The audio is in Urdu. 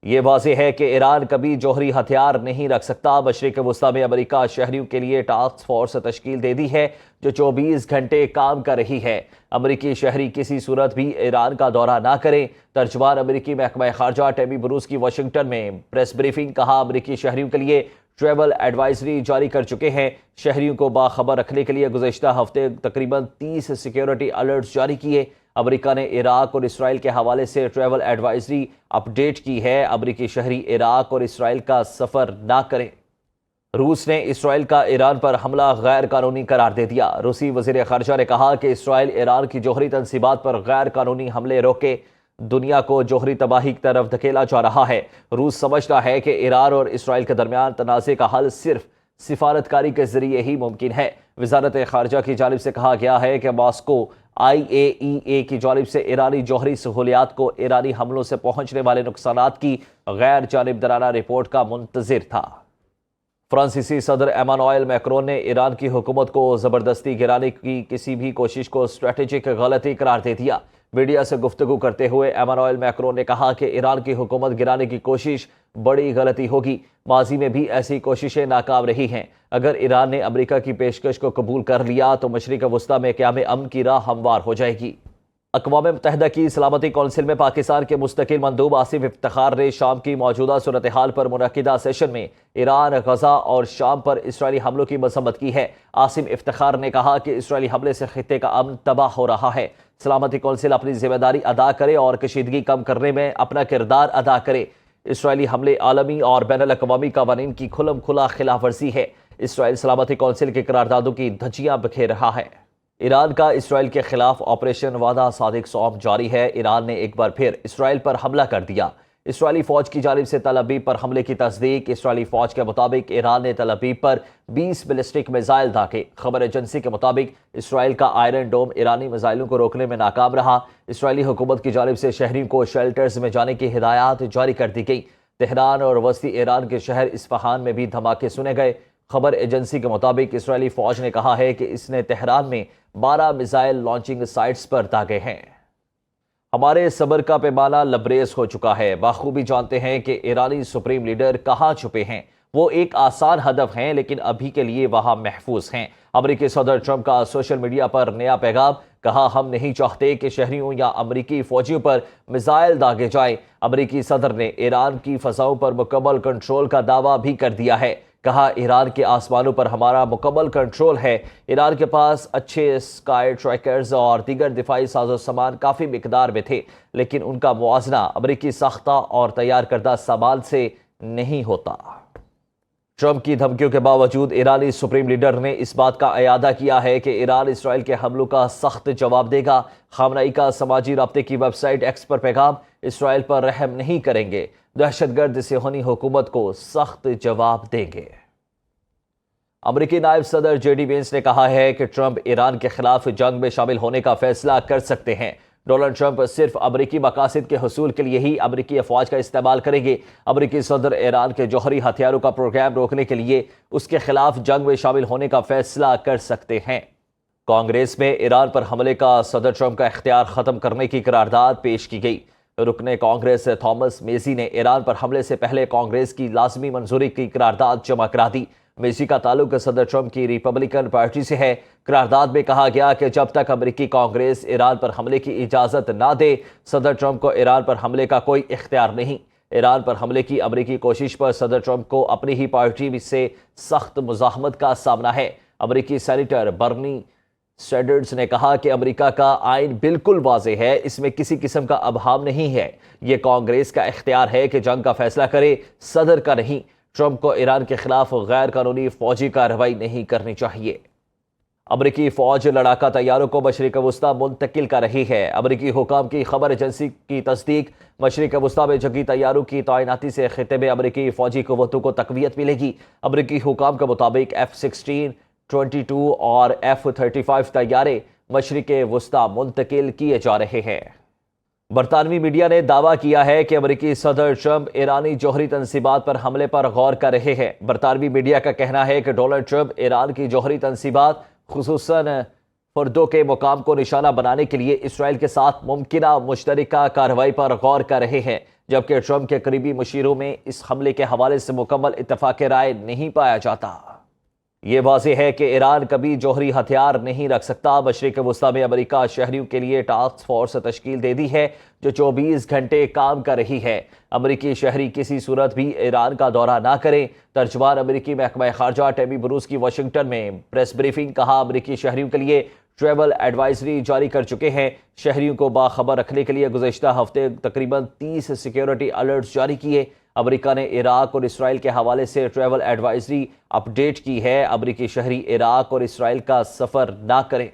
یہ واضح ہے کہ ایران کبھی جوہری ہتھیار نہیں رکھ سکتا۔ مشرق وسطیٰ میں امریکہ شہریوں کے لیے ٹاسک فورس تشکیل دے دی ہے جو 24 گھنٹے کام کر رہی ہے۔ امریکی شہری کسی صورت بھی ایران کا دورہ نہ کریں۔ ترجمان امریکی محکمہ خارجہ ٹیمی بروس کی واشنگٹن میں پریس بریفنگ۔ کہا، امریکی شہریوں کے لیے ٹریول ایڈوائزری جاری کر چکے ہیں۔ شہریوں کو باخبر رکھنے کے لیے گزشتہ ہفتے تقریباً 30 سیکیورٹی الرٹس جاری کیے۔ امریکہ نے عراق اور اسرائیل کے حوالے سے ٹریول ایڈوائزری اپ ڈیٹ کی ہے۔ امریکی شہری عراق اور اسرائیل کا سفر نہ کریں۔ روس نے اسرائیل کا ایران پر حملہ غیر قانونی قرار دے دیا۔ روسی وزیر خارجہ نے کہا کہ اسرائیل ایران کی جوہری تنصیبات پر غیر قانونی حملے روکے دنیا کو جوہری تباہی کی طرف دھکیلا جا رہا ہے۔ روس سمجھتا ہے کہ ایران اور اسرائیل کے درمیان تنازع کا حل صرف سفارتکاری کے ذریعے ہی ممکن ہے۔ وزارت خارجہ کی جانب سے کہا گیا ہے کہ ماسکو IAEA کی جانب سے ایرانی جوہری سہولیات کو ایرانی حملوں سے پہنچنے والے نقصانات کی غیر جانبدارانہ رپورٹ کا منتظر تھا۔ فرانسیسی صدر ایمانوئل میکرون نے ایران کی حکومت کو زبردستی گرانے کی کسی بھی کوشش کو اسٹریٹجک غلطی قرار دے دیا۔ میڈیا سے گفتگو کرتے ہوئے ایمانوئل میکرون نے کہا کہ ایران کی حکومت گرانے کی کوشش بڑی غلطی ہوگی۔ ماضی میں بھی ایسی کوششیں ناکام رہی ہیں۔ اگر ایران نے امریکہ کی پیشکش کو قبول کر لیا تو مشرق وسطیٰ میں قیام امن کی راہ ہموار ہو جائے گی۔ اقوام متحدہ کی سلامتی کونسل میں پاکستان کے مستقل مندوب آصف افتخار نے شام کی موجودہ صورتحال پر منعقدہ سیشن میں ایران، غزہ اور شام پر اسرائیلی حملوں کی مذمت کی ہے۔ آصف افتخار نے کہا کہ اسرائیلی حملے سے خطے کا امن تباہ ہو رہا ہے۔ سلامتی کونسل اپنی ذمہ داری ادا کرے اور کشیدگی کم کرنے میں اپنا کردار ادا کرے۔ اسرائیلی حملے عالمی اور بین الاقوامی قوانین کی کھلم کھلا خلاف ورزی ہے۔ اسرائیل سلامتی کونسل کی قراردادوں کی دھجیاں بکھیر رہا ہے۔ ایران کا اسرائیل کے خلاف آپریشن وعدہ صادق سوم جاری ہے۔ ایران نے ایک بار پھر اسرائیل پر حملہ کر دیا۔ اسرائیلی فوج کی جانب سے تل ابیب پر حملے کی تصدیق۔ اسرائیلی فوج کے مطابق ایران نے تل ابیب پر 20 بیلسٹک میزائل داغے۔ خبر ایجنسی کے مطابق اسرائیل کا آئرن ڈوم ایرانی میزائلوں کو روکنے میں ناکام رہا۔ اسرائیلی حکومت کی جانب سے شہریوں کو شیلٹرز میں جانے کی ہدایات جاری کر دی گئی۔ تہران اور وسطی ایران کے شہر اصفہان میں بھی دھماکے سنے گئے۔ خبر ایجنسی کے مطابق اسرائیلی فوج نے کہا ہے کہ اس نے تہران میں 12 میزائل لانچنگ سائٹس پر داغے ہیں۔ ہمارے صبر کا پیمانہ لبریز ہو چکا ہے۔ بخوبی جانتے ہیں کہ ایرانی سپریم لیڈر کہاں چھپے ہیں۔ وہ ایک آسان ہدف ہیں لیکن ابھی کے لیے وہاں محفوظ ہیں۔ امریکی صدر ٹرمپ کا سوشل میڈیا پر نیا پیغام۔ کہا، ہم نہیں چاہتے کہ شہریوں یا امریکی فوجیوں پر میزائل داغے جائیں۔ امریکی صدر نے ایران کی فضاؤں پر مکمل کنٹرول کا دعویٰ بھی کر دیا ہے۔ کہا، ایران کے آسمانوں پر ہمارا مکمل کنٹرول ہے۔ ایران کے پاس اچھے اسکائی ٹریکرز اور دیگر دفاعی ساز و سامان کافی مقدار میں تھے لیکن ان کا موازنہ امریکی ساختہ اور تیار کردہ سامان سے نہیں ہوتا۔ ٹرمپ کی دھمکیوں کے باوجود ایرانی سپریم لیڈر نے اس بات کا اعادہ کیا ہے کہ ایران اسرائیل کے حملوں کا سخت جواب دے گا۔ خامنئی کا سماجی رابطے کی ویب سائٹ ایکس پر پیغام، اسرائیل پر رحم نہیں کریں گے، دہشت گرد صہیونی حکومت کو سخت جواب دیں گے۔ امریکی نائب صدر جے ڈی وینس نے کہا ہے کہ ٹرمپ ایران کے خلاف جنگ میں شامل ہونے کا فیصلہ کر سکتے ہیں۔ ڈونلڈ ٹرمپ صرف امریکی مقاصد کے حصول کے لیے ہی امریکی افواج کا استعمال کریں گے۔ امریکی صدر ایران کے جوہری ہتھیاروں کا پروگرام روکنے کے لیے اس کے خلاف جنگ میں شامل ہونے کا فیصلہ کر سکتے ہیں۔ کانگریس میں ایران پر حملے کا صدر ٹرمپ کا اختیار ختم کرنے کی قرارداد پیش کی گئی۔ رکن کانگریس تھامس میزی نے ایران پر حملے سے پہلے کانگریس کی لازمی منظوری کی قرارداد جمع کرا دی۔ میزی کا تعلق صدر ٹرمپ کی ریپبلکن پارٹی سے ہے۔ قرارداد میں کہا گیا کہ جب تک امریکی کانگریس ایران پر حملے کی اجازت نہ دے، صدر ٹرمپ کو ایران پر حملے کا کوئی اختیار نہیں۔ ایران پر حملے کی امریکی کوشش پر صدر ٹرمپ کو اپنی ہی پارٹی سے سخت مزاحمت کا سامنا ہے۔ امریکی سینیٹر برنی سینڈرز نے کہا کہ امریکہ کا آئین بالکل واضح ہے، اس میں کسی قسم کا ابہام نہیں ہے۔ یہ کانگریس کا اختیار ہے کہ جنگ کا فیصلہ کرے، صدر کا نہیں۔ ٹرمپ کو ایران کے خلاف غیر قانونی فوجی کارروائی نہیں کرنی چاہیے۔ امریکی فوج لڑاکا طیاروں کو مشرق وسطیٰ منتقل کر رہی ہے۔ امریکی حکام کی خبر ایجنسی کی تصدیق۔ مشرق وسطیٰ میں جنگی طیاروں کی تعیناتی سے خطے میں امریکی فوجی قوتوں کو تقویت ملے گی۔ امریکی حکام کے مطابق F-16، 22 اور F-35 طیارے مشرق وسطیٰ منتقل کیے جا رہے ہیں۔ برطانوی میڈیا نے دعویٰ کیا ہے کہ امریکی صدر ٹرمپ ایرانی جوہری تنصیبات پر حملے پر غور کر رہے ہیں۔ برطانوی میڈیا کا کہنا ہے کہ ڈونلڈ ٹرمپ ایران کی جوہری تنصیبات، خصوصاً فردو کے مقام کو نشانہ بنانے کے لیے اسرائیل کے ساتھ ممکنہ مشترکہ کارروائی پر غور کر رہے ہیں۔ جبکہ ٹرمپ کے قریبی مشیروں میں اس حملے کے حوالے سے مکمل اتفاق رائے نہیں پایا جاتا۔ یہ واضح ہے کہ ایران کبھی جوہری ہتھیار نہیں رکھ سکتا۔ مشرق وسطیٰ میں امریکہ شہریوں کے لیے ٹاسک فورس تشکیل دے دی ہے جو 24 گھنٹے کام کر رہی ہے۔ امریکی شہری کسی صورت بھی ایران کا دورہ نہ کریں۔ ترجمان امریکی محکمہ خارجہ ٹیمی بروس کی واشنگٹن میں پریس بریفنگ۔ کہا، امریکی شہریوں کے لیے ٹریول ایڈوائزری جاری کر چکے ہیں۔ شہریوں کو باخبر رکھنے کے لیے گزشتہ ہفتے تقریباً 30 سیکیورٹی الرٹس جاری کیے۔ امریکہ نے عراق اور اسرائیل کے حوالے سے ٹریول ایڈوائزری اپ ڈیٹ کی ہے۔ امریکی شہری عراق اور اسرائیل کا سفر نہ کریں۔